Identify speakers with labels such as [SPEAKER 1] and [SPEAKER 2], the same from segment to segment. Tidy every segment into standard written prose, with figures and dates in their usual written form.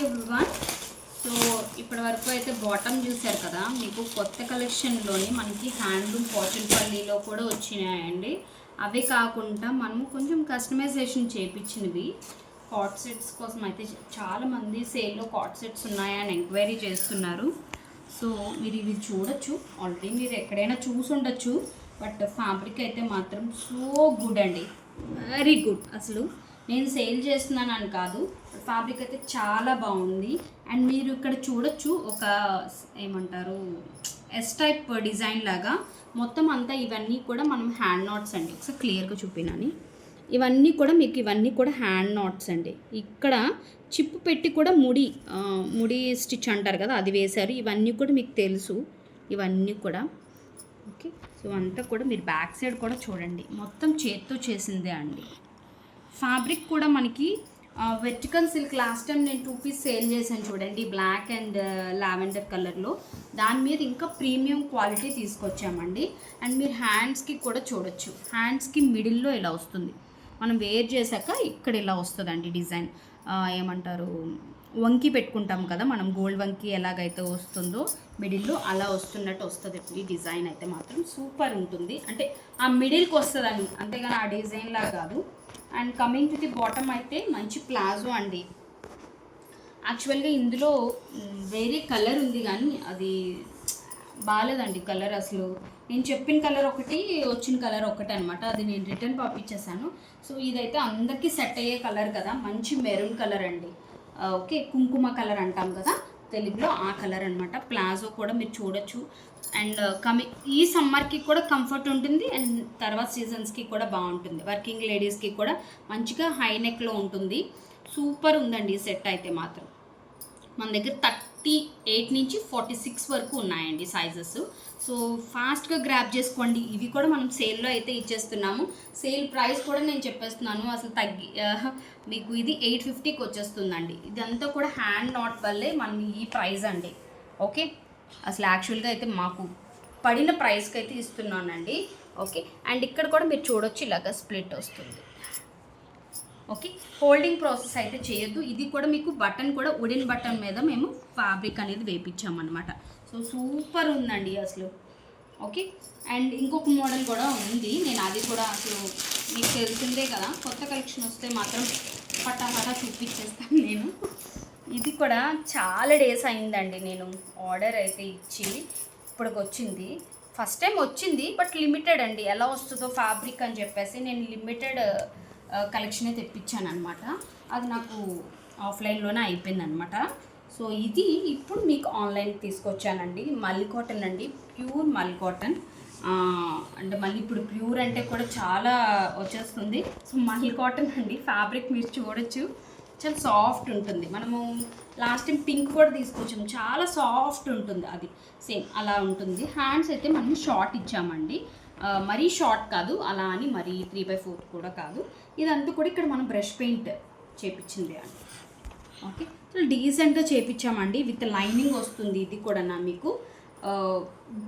[SPEAKER 1] Everyone. So ఇప్పటి వరకు అయితే బాటమ్ చూసారు కదా, మీకు కొత్త కలెక్షన్లోని మనకి హ్యాండ్లూమ్ పోచంపల్లిలో కూడా వచ్చినాయండి. అవే కాకుండా మనము కొంచెం కస్టమైజేషన్ చేయించినవి కాట్ సెట్స్ కోసం అయితే చాలామంది సేల్లో కాట్ సెట్స్ ఉన్నాయా అని ఎంక్వైరీ చేస్తున్నారు. సో మీరు ఇవి చూడొచ్చు, ఆల్రెడీ మీరు ఎక్కడైనా చూసి ఉండొచ్చు. బట్ ఫ్యాబ్రిక్ అయితే మాత్రం సో గుడ్ అండి, వెరీ గుడ్. అసలు నేను సేల్ చేస్తున్నానని కాదు, ఫ్యాబ్రిక్ అయితే చాలా బాగుంది. అండ్ మీరు ఇక్కడ చూడొచ్చు, ఒక ఏమంటారు ఎస్ టైప్ డిజైన్ లాగా మొత్తం అంతా. ఇవన్నీ కూడా మనం హ్యాండ్ నాట్స్ అండి, ఒకసారి క్లియర్గా చూపినాని. ఇవన్నీ కూడా మీకు ఇవన్నీ కూడా హ్యాండ్ నాట్స్ అండి. ఇక్కడ చిప్పు పెట్టి కూడా ముడి స్టిచ్ అంటారు కదా, అది వేశారు. ఇవన్నీ కూడా మీకు తెలుసు, ఇవన్నీ కూడా ఓకే. సో అంతా కూడా మీరు బ్యాక్ సైడ్ కూడా చూడండి, మొత్తం చేత్తో చేసిందే అండి. ఫ్యాబ్రిక్ కూడా మనకి వెర్టికల్ సిల్క్ లాస్ట్ టైం నేను 2 పీస్ సేల్ చేశాను చూడండి, బ్లాక్ అండ్ లావెండర్ కలర్లో. దాని మీద ఇంకా ప్రీమియం క్వాలిటీ తీసుకొచ్చామండి. అండ్ మీరు హ్యాండ్స్కి కూడా చూడొచ్చు, హ్యాండ్స్కి మిడిల్లో ఇలా వస్తుంది. మనం వేర్ చేశాక ఇక్కడ ఇలా వస్తుందండి డిజైన్. ఏమంటారు, వంకి పెట్టుకుంటాం కదా మనం, గోల్డ్ వంకి ఎలాగైతే వస్తుందో మిడిల్లో అలా వస్తున్నట్టు వస్తుంది. ఈ డిజైన్ అయితే మాత్రం సూపర్ ఉంటుంది, అంటే ఆ మిడిల్కి వస్తుందని, అంతేగాని ఆ డిజైన్లా కాదు. And coming to the bottom అయితే మంచి ప్లాజో అండి. యాక్చువల్గా ఇందులో వేరే కలర్ ఉంది కానీ అది బాగాలేదండి కలర్. అసలు నేను చెప్పిన కలర్ ఒకటి, వచ్చిన కలర్ ఒకటి అనమాట. అది నేను రిటర్న్ పంపించేసాను. సో ఇదైతే అందరికీ సెట్ అయ్యే కలర్ కదా, మంచి మెరూన్ కలర్ అండి. ఓకే, కుంకుమ కలర్ అంటాం కదా తెలుగులో, ఆ కలర్ అనమాట. ప్లాజో కూడా మీరు చూడొచ్చు. అండ్ ఈ సమ్మర్కి కూడా కంఫర్ట్ ఉంటుంది, అండ్ తర్వాత సీజన్స్కి కూడా బాగుంటుంది. వర్కింగ్ లేడీస్కి కూడా మంచిగా హై నెక్లో ఉంటుంది. సూపర్ ఉందండి సెట్ అయితే మాత్రం. మన దగ్గర 38 నుంచి 46 వరకు ఉన్నాయండి సైజెస్. సో ఫాస్ట్గా గ్రాప్ చేసుకోండి. ఇవి కూడా మనం సేల్లో అయితే ఇచ్చేస్తున్నాము. సేల్ ప్రైస్ కూడా నేను చెప్పేస్తున్నాను, అసలు మీకు ఇది 850కి వచ్చేస్తుందండి. ఇదంతా కూడా హ్యాండ్ నాట్ వల్లే మనం ఈ ప్రైస్ అండి. ఓకే, అసలు యాక్చువల్గా అయితే మాకు పడిన ప్రైస్కి అయితే ఇస్తున్నానండి. ఓకే, అండ్ ఇక్కడ కూడా మీరు చూడొచ్చు, ఇలాగ స్ప్లిట్ వస్తుంది. ఓకే, హోల్డింగ్ ప్రాసెస్ అయితే చేయొద్దు. ఇది కూడా మీకు బటన్ కూడా వుడెన్ బటన్ మీద మేము ఫ్యాబ్రిక్ అనేది వేయించామన్నమాట. సో సూపర్ ఉందండి అసలు. ఓకే, అండ్ ఇంకొక మోడల్ కూడా ఉంది, నేను అది కూడా అసలు మీకు తెలిసిందే కదా, కొత్త కలెక్షన్ వస్తే మాత్రం పటాపటా చూపించేస్తాను నేను. ఇది కూడా చాలా డేస్ అయిందండి నేను ఆర్డర్ అయితే ఇచ్చి, ఇప్పటికి వచ్చింది. ఫస్ట్ టైం వచ్చింది, బట్ లిమిటెడ్ అండి. ఎలా వస్తుందో ఫ్యాబ్రిక్ అని చెప్పేసి నేను లిమిటెడ్ కలెక్షనే తెప్పించాను అనమాట. అది నాకు ఆఫ్లైన్లోనే అయిపోయిందనమాట. సో ఇది ఇప్పుడు మీకు ఆన్లైన్కి తీసుకొచ్చానండి. మల్లి కాటన్ అండి, ప్యూర్ మల్లి కాటన్. అంటే మళ్ళీ ఇప్పుడు ప్యూర్ అంటే కూడా చాలా వచ్చేస్తుంది. సో మల్లి కాటన్ అండి, ఫ్యాబ్రిక్ మీరు చూడొచ్చు, చాలా సాఫ్ట్ ఉంటుంది. మనము లాస్ట్ టైం పింక్ కూడా తీసుకొచ్చాము, చాలా సాఫ్ట్ ఉంటుంది. అది సేమ్ అలా ఉంటుంది. హ్యాండ్స్ అయితే మనం షార్ట్ ఇచ్చామండి, మరీ షార్ట్ కాదు, అలా అని మరీ 3/4 కూడా కాదు. ఇదంతా కూడా ఇక్కడ మనం బ్రష్ పెయింట్ చేపించింది అండి. ఓకే, సో డీసెంట్గా చేపించామండి. విత్ లైనింగ్ వస్తుంది. ఇది కూడా మీకు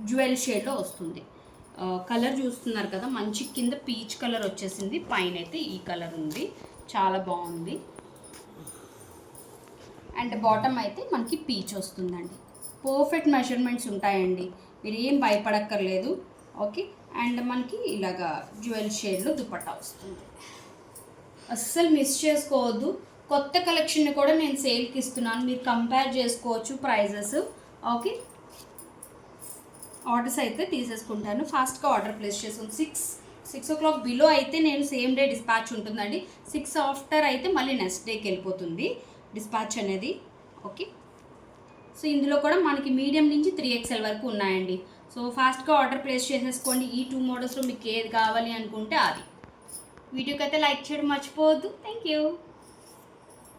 [SPEAKER 1] జ్యువెల్ షేడ్లో వస్తుంది. కలర్ చూస్తున్నారు కదా, మంచి కింద పీచ్ కలర్ వచ్చేసింది, పైన అయితే ఈ కలర్ ఉంది, చాలా బాగుంది. అండ్ బాటమ్ అయితే మనకి పీచ్ వస్తుందండి. పర్ఫెక్ట్ మెజర్మెంట్స్ ఉంటాయండి, మీరు ఏం భయపడక్కర్లేదు. ఓకే, అండ్ మనకి ఇలాగా జ్యువెల్ షేడ్లో దుపట్టా వస్తుంది. అస్సలు మిస్ చేసుకోవద్దు. కొత్త కలెక్షన్ కూడా నేను సేల్కి ఇస్తున్నాను, మీరు కంపేర్ చేసుకోవచ్చు ప్రైజెస్. ఓకే, ఆర్డర్స్ అయితే తీసేసుకుంటాను. ఫాస్ట్గా ఆర్డర్ ప్లేస్ చేసుకుని 6 o'clock బిలో అయితే నేను సేమ్ డే డిస్పాచ్ ఉంటుందండి. 6 ఆఫ్టర్ అయితే మళ్ళీ నెక్స్ట్ డేకి వెళ్ళిపోతుంది డిస్పాచ్ అనేది. ఓకే, సో ఇందులో కూడా మనకి మీడియం నుంచి 3XL వరకు ఉన్నాయండి. సో ఫాస్ట్గా ఆర్డర్ ప్లేస్ చేసేసుకోండి. ఈ 2 మోడల్స్లో మీకు ఏది కావాలి అనుకుంటే అది. వీడియోకి అయితే లైక్ చేయడం మర్చిపోవద్దు. Thank you.